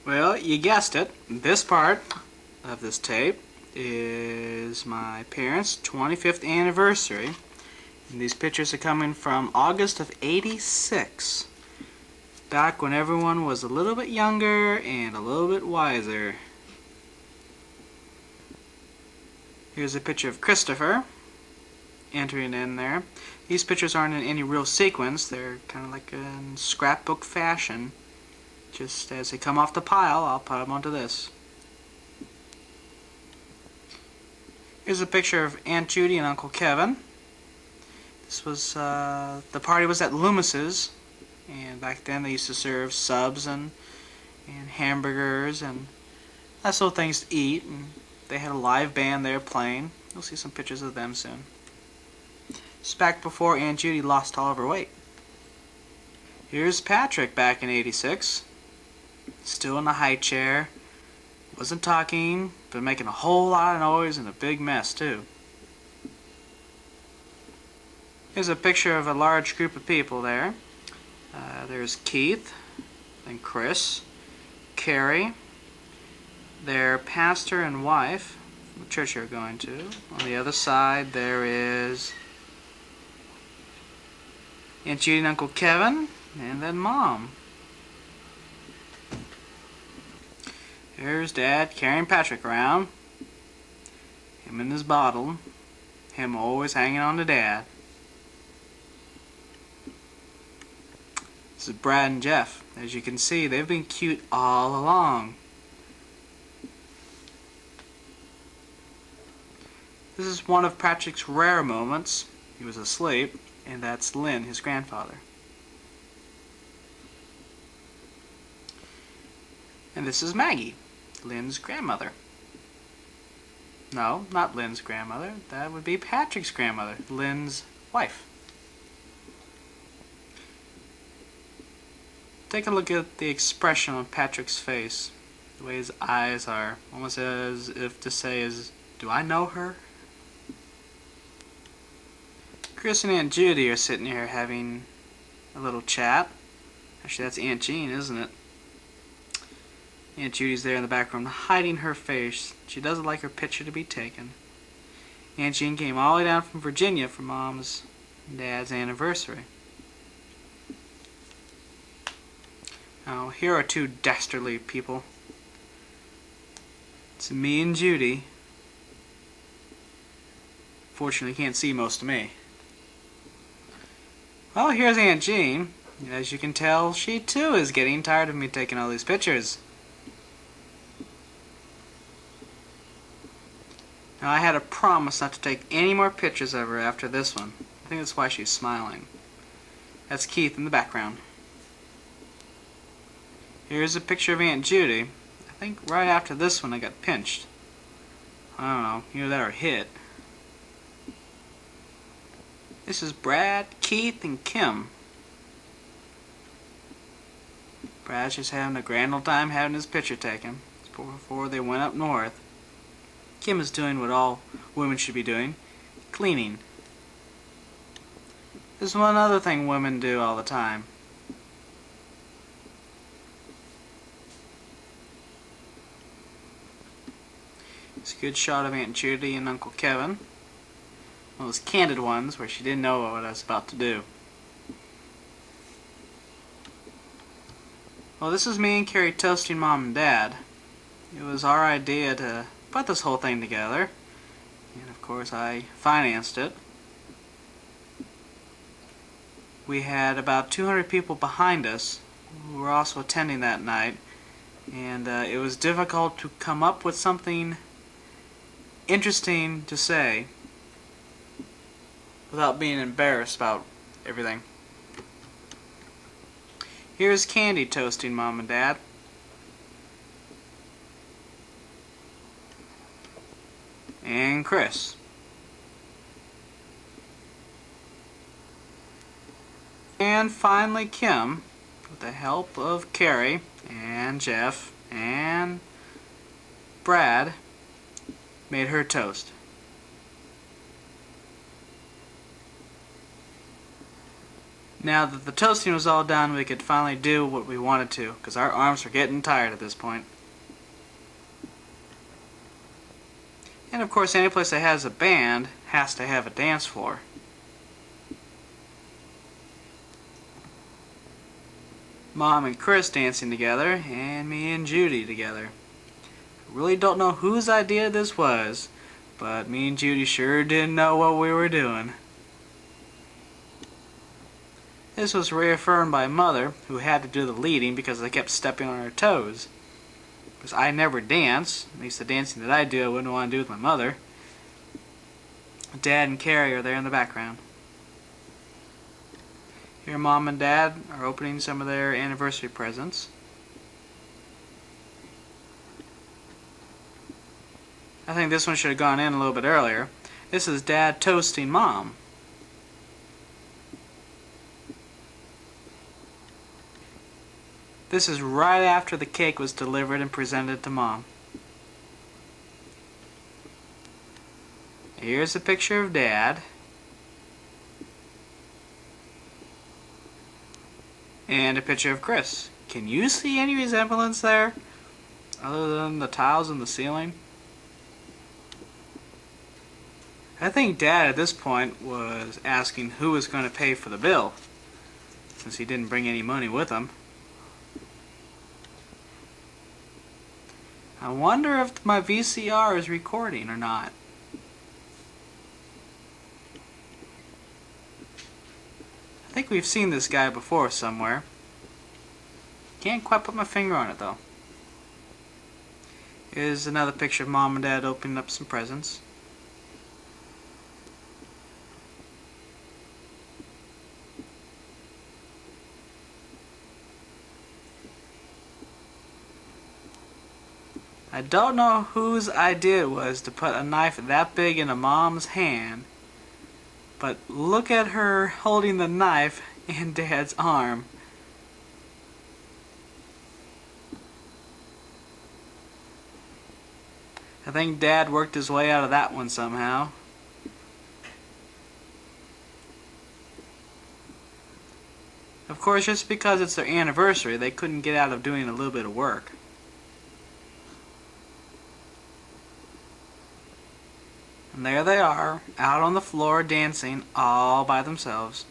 Well, you guessed it. This part of this tape is my parents' 25th anniversary. And these pictures are coming from August of '86. Back when everyone was a little bit younger and a little bit wiser. Here's a picture of Christopher entering in there. These pictures aren't in any real sequence. They're kind of like in scrapbook fashion. Just as they come off the pile, I'll put them onto this. Here's a picture of Aunt Judy and Uncle Kevin. This was, the party was at Loomis's, and back then they used to serve subs and hamburgers and nice little things to eat, and they had a live band there playing. You'll see some pictures of them soon. It's back before Aunt Judy lost all of her weight. Here's Patrick back in '86. Still in the high chair. Wasn't talking, but making a whole lot of noise and a big mess too. Here's a picture of a large group of people there. There's Keith, and Chris, Carrie, their pastor and wife, the church you're going to. On the other side there is Aunt Judy and Uncle Kevin, and then Mom. Here's Dad carrying Patrick around. Him in his bottle. Him always hanging on to Dad. This is Brad and Jeff. As you can see, they've been cute all along. This is one of Patrick's rare moments. He was asleep, and that's Lynn, his grandfather. And this is Maggie, Lynn's grandmother. No, not Lynn's grandmother. That would be Patrick's grandmother, Lynn's wife. Take a look at the expression on Patrick's face. The way his eyes are, almost as if to say, do I know her? Chris and Aunt Judy are sitting here having a little chat. Actually, that's Aunt Jean, isn't it? Aunt Judy's there in the background hiding her face. She doesn't like her picture to be taken. Aunt Jean came all the way down from Virginia for Mom's and Dad's anniversary. Now, here are two dastardly people. It's me and Judy. Fortunately, you can't see most of me. Well, here's Aunt Jean. As you can tell, she too is getting tired of me taking all these pictures. Now, I had a promise not to take any more pictures of her after this one. I think that's why she's smiling. That's Keith in the background. Here's a picture of Aunt Judy. I think right after this one I got pinched. I don't know, either that or hit. This is Brad, Keith, and Kim. Brad's just having a grand old time having his picture taken before they went up north. Kim is doing what all women should be doing, cleaning. There's one other thing women do all the time. It's a good shot of Aunt Judy and Uncle Kevin. One of those candid ones where she didn't know what I was about to do. Well, this is me and Carrie toasting Mom and Dad. It was our idea to put this whole thing together, and of course I financed it. We had about 200 people behind us who were also attending that night, and it was difficult to come up with something interesting to say without being embarrassed about everything. Here's Candy toasting Mom and Dad. And Chris. And finally Kim, with the help of Carrie and Jeff and Brad, made her toast. Now that the toasting was all done, we could finally do what we wanted to, because our arms were getting tired at this point. And of course, any place that has a band has to have a dance floor. Mom and Chris dancing together, and me and Judy together. I really don't know whose idea this was, but me and Judy sure didn't know what we were doing. This was reaffirmed by Mother, who had to do the leading because I kept stepping on her toes. Because I never dance, at least the dancing that I do I wouldn't want to do with my mother. Dad and Carrie are there in the background. Here Mom and Dad are opening some of their anniversary presents. I think this one should have gone in a little bit earlier. This is Dad toasting Mom. This is right after the cake was delivered and presented to Mom. Here's a picture of Dad. And a picture of Chris. Can you see any resemblance there? Other than the tiles in the ceiling? I think Dad at this point was asking who was going to pay for the bill, since he didn't bring any money with him. I wonder if my VCR is recording or not. I think we've seen this guy before somewhere. Can't quite put my finger on it though. Here's another picture of Mom and Dad opening up some presents. I don't know whose idea it was to put a knife that big in a Mom's hand, but look at her holding the knife in Dad's arm. I think Dad worked his way out of that one somehow. Of course, just because it's their anniversary, they couldn't get out of doing a little bit of work. And there they are, out on the floor dancing all by themselves.